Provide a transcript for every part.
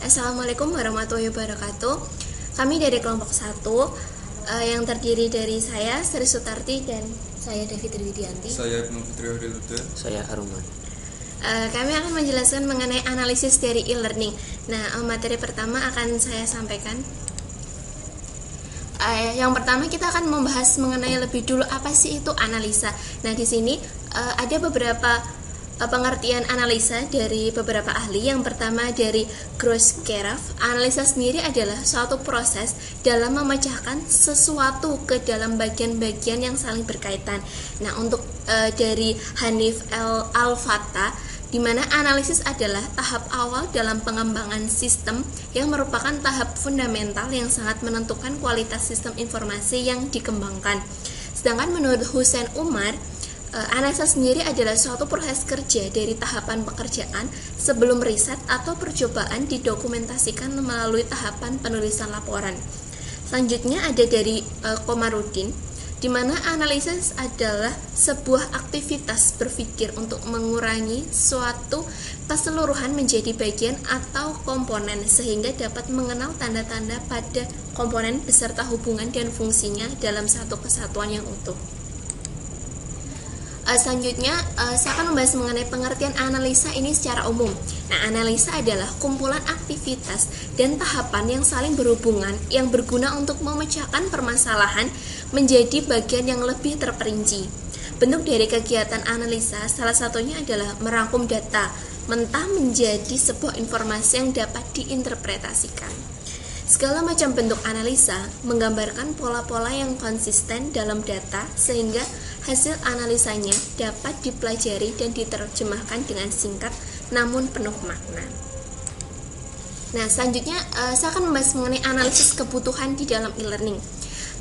Assalamualaikum warahmatullahi wabarakatuh. Kami dari kelompok 1 yang terdiri dari saya, Sri Sutarti, dan saya David Widianti. Saya Ibnu Fitri Hadiluda. Saya Aruman. Kami akan menjelaskan mengenai analisis dari e-learning. Nah, materi pertama akan saya sampaikan. Yang pertama kita akan membahas mengenai lebih dulu apa sih itu analisa. Nah, di sini ada beberapa pengertian analisa dari beberapa ahli. Yang pertama dari Groskeraf, analisa sendiri adalah suatu proses dalam memecahkan sesuatu ke dalam bagian-bagian yang saling berkaitan. Nah, untuk dari Hanif Al-Fattah, di mana analisis adalah tahap awal dalam pengembangan sistem yang merupakan tahap fundamental yang sangat menentukan kualitas sistem informasi yang dikembangkan. Sedangkan menurut Hussein Umar, analisa sendiri adalah suatu proses kerja dari tahapan pekerjaan sebelum riset atau percobaan didokumentasikan melalui tahapan penulisan laporan. Selanjutnya ada dari Komarudin, di mana analisis adalah sebuah aktivitas berpikir untuk mengurangi suatu keseluruhan menjadi bagian atau komponen sehingga dapat mengenal tanda-tanda pada komponen beserta hubungan dan fungsinya dalam satu kesatuan yang utuh. Selanjutnya, saya akan membahas mengenai pengertian analisa ini secara umum. Nah, analisa adalah kumpulan aktivitas dan tahapan yang saling berhubungan yang berguna untuk memecahkan permasalahan menjadi bagian yang lebih terperinci. Bentuk dari kegiatan analisa salah satunya adalah merangkum data mentah menjadi sebuah informasi yang dapat diinterpretasikan. Segala macam bentuk analisa menggambarkan pola-pola yang konsisten dalam data sehingga hasil analisanya dapat dipelajari dan diterjemahkan dengan singkat namun penuh makna. Nah, selanjutnya saya akan membahas mengenai analisis kebutuhan di dalam e-learning.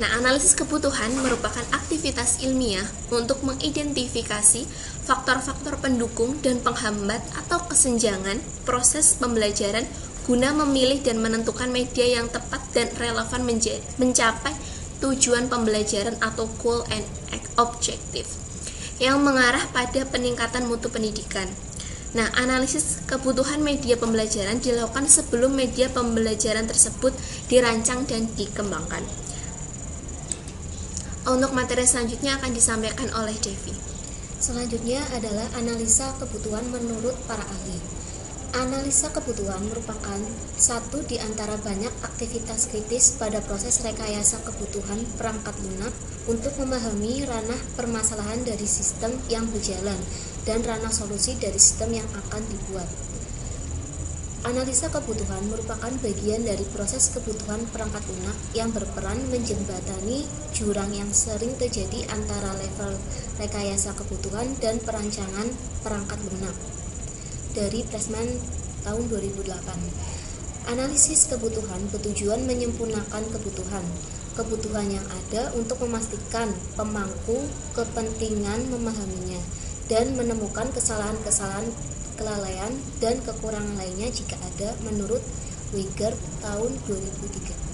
Nah, analisis kebutuhan merupakan aktivitas ilmiah untuk mengidentifikasi faktor-faktor pendukung dan penghambat atau kesenjangan proses pembelajaran guna memilih dan menentukan media yang tepat dan relevan mencapai tujuan pembelajaran atau goal and objective yang mengarah pada peningkatan mutu pendidikan. Nah, analisis kebutuhan media pembelajaran dilakukan sebelum media pembelajaran tersebut dirancang dan dikembangkan. Untuk materi selanjutnya akan disampaikan oleh Devi. Selanjutnya adalah analisa kebutuhan menurut para ahli. Analisa kebutuhan merupakan satu di antara banyak aktivitas kritis pada proses rekayasa kebutuhan perangkat lunak untuk memahami ranah permasalahan dari sistem yang berjalan dan ranah solusi dari sistem yang akan dibuat. Analisa kebutuhan merupakan bagian dari proses kebutuhan perangkat lunak yang berperan menjembatani jurang yang sering terjadi antara level rekayasa kebutuhan dan perancangan perangkat lunak. Dari Pressman tahun 2008. Analisis kebutuhan bertujuan menyempurnakan kebutuhan yang ada untuk memastikan pemangku kepentingan memahaminya dan menemukan kesalahan-kesalahan, kelalaian dan kekurangan lainnya jika ada menurut Weiger tahun 2003.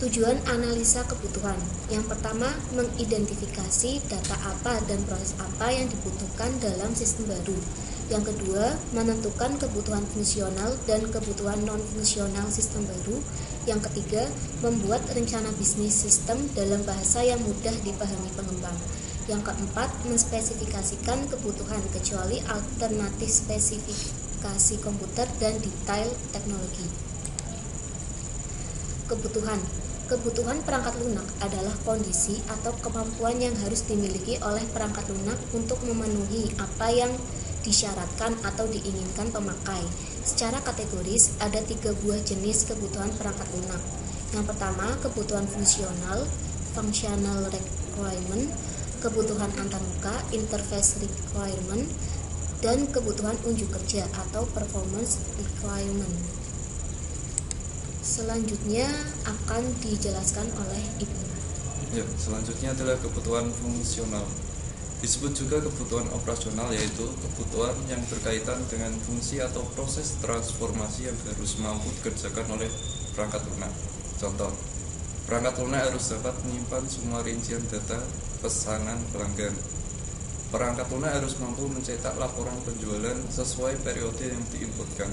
Tujuan analisa kebutuhan. Yang pertama, mengidentifikasi data apa dan proses apa yang dibutuhkan dalam sistem baru. Yang kedua, menentukan kebutuhan fungsional dan kebutuhan non-fungsional sistem baru. Yang ketiga, membuat rencana bisnis sistem dalam bahasa yang mudah dipahami pengembang. Yang keempat, menspesifikasikan kebutuhan kecuali alternatif spesifikasi komputer dan detail teknologi. Kebutuhan perangkat lunak adalah kondisi atau kemampuan yang harus dimiliki oleh perangkat lunak untuk memenuhi apa yang disyaratkan atau diinginkan pemakai. Secara kategoris, ada 3 buah jenis kebutuhan perangkat lunak. Yang pertama, kebutuhan fungsional, functional requirement, kebutuhan antarmuka, interface requirement, dan kebutuhan unjuk kerja atau performance requirement. Selanjutnya akan dijelaskan oleh Ibu. Ya, selanjutnya adalah kebutuhan fungsional. Disebut juga kebutuhan operasional, yaitu kebutuhan yang berkaitan dengan fungsi atau proses transformasi yang harus mampu dikerjakan oleh perangkat lunak. Contoh, perangkat lunak harus dapat menyimpan semua rincian data pesanan pelanggan. Perangkat lunak harus mampu mencetak laporan penjualan sesuai periode yang diinputkan.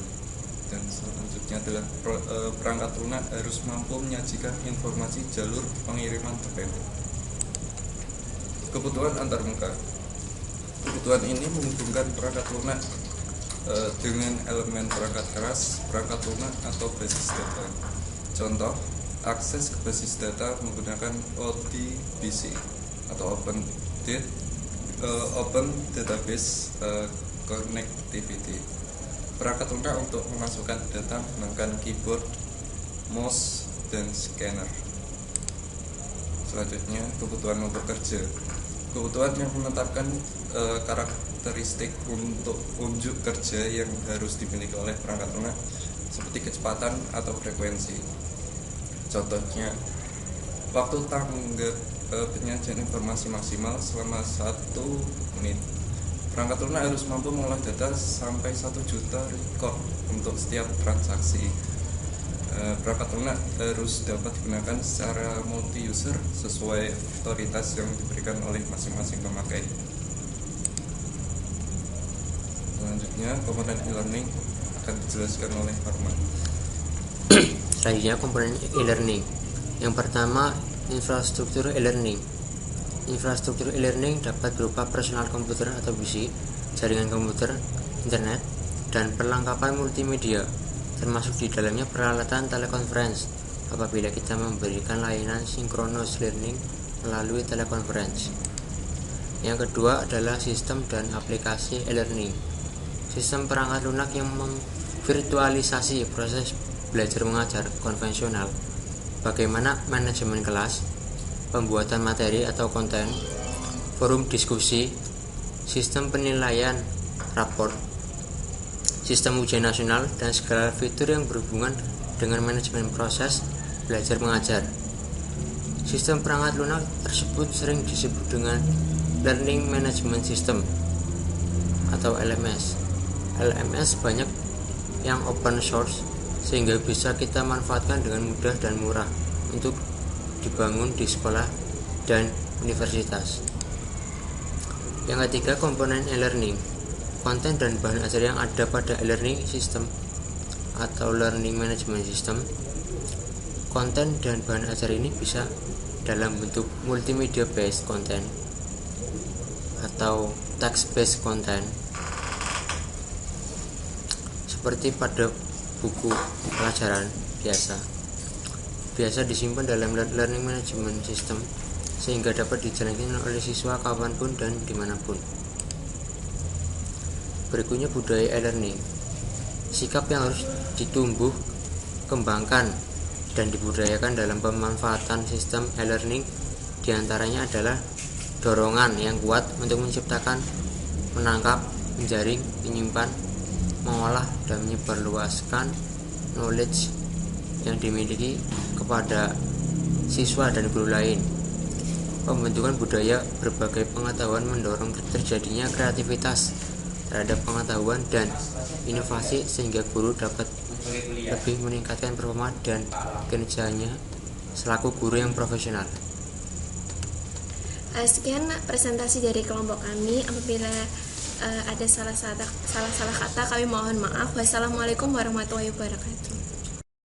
Dan selanjutnya adalah perangkat lunak harus mampu menyajikan informasi jalur pengiriman terpendek. Kebutuhan antarmuka. Kebutuhan ini menghubungkan perangkat lunak dengan elemen perangkat keras, perangkat lunak atau basis data. Contoh, akses ke basis data menggunakan ODBC atau Open Database Connectivity. Perangkat lunak untuk memasukkan data menggunakan keyboard, mouse, dan scanner. Selanjutnya, kebutuhan untuk kerja. Kebutuhan yang menetapkan karakteristik untuk unjuk kerja yang harus dimiliki oleh perangkat lunak seperti kecepatan atau frekuensi. Contohnya, waktu tanggap penyajian informasi maksimal selama 1 menit. Perangkat lunak harus mampu mengolah data sampai 1 juta record untuk setiap transaksi. Perangkat lunak harus dapat digunakan secara multi-user sesuai otoritas yang diberikan oleh masing-masing pemakai. Selanjutnya, komponen e-learning akan dijelaskan oleh Arman. Selanjutnya, komponen e-learning. Yang pertama, infrastruktur e-learning. Infrastruktur e-learning dapat berupa personal komputer atau PC, jaringan komputer, internet, dan perlengkapan multimedia, termasuk di dalamnya peralatan telekonferensi apabila kita memberikan layanan synchronous learning melalui telekonferensi. Yang kedua adalah sistem dan aplikasi e-learning. Sistem perangkat lunak yang memvirtualisasi proses belajar mengajar konvensional, bagaimana manajemen kelas, pembuatan materi atau konten, forum diskusi, sistem penilaian raport, sistem ujian nasional, dan segala fitur yang berhubungan dengan manajemen proses belajar mengajar. Sistem perangkat lunak tersebut sering disebut dengan Learning Management System atau LMS. LMS banyak yang open source sehingga bisa kita manfaatkan dengan mudah dan murah untuk dibangun di sekolah dan universitas. Yang ketiga, komponen e-learning. Konten dan bahan ajar yang ada pada e-learning system atau learning management system. Konten dan bahan ajar ini bisa dalam bentuk multimedia based content atau text based content seperti pada buku pelajaran biasa disimpan dalam learning management system sehingga dapat dijalankan oleh siswa kapanpun dan dimanapun. Berikutnya, budaya e-learning. Sikap yang harus ditumbuh, kembangkan, dan dibudayakan dalam pemanfaatan sistem e-learning diantaranya adalah dorongan yang kuat untuk menciptakan, menangkap, menjaring, menyimpan, mengolah, dan menyebarluaskan knowledge yang dimiliki kepada siswa dan guru lain. Pembentukan budaya berbagai pengetahuan mendorong terjadinya kreativitas terhadap pengetahuan dan inovasi sehingga guru dapat lebih meningkatkan performa dan kinerjanya selaku guru yang profesional. Sekian presentasi dari kelompok kami. Apabila ada salah kata kami mohon maaf. Wassalamualaikum warahmatullahi wabarakatuh.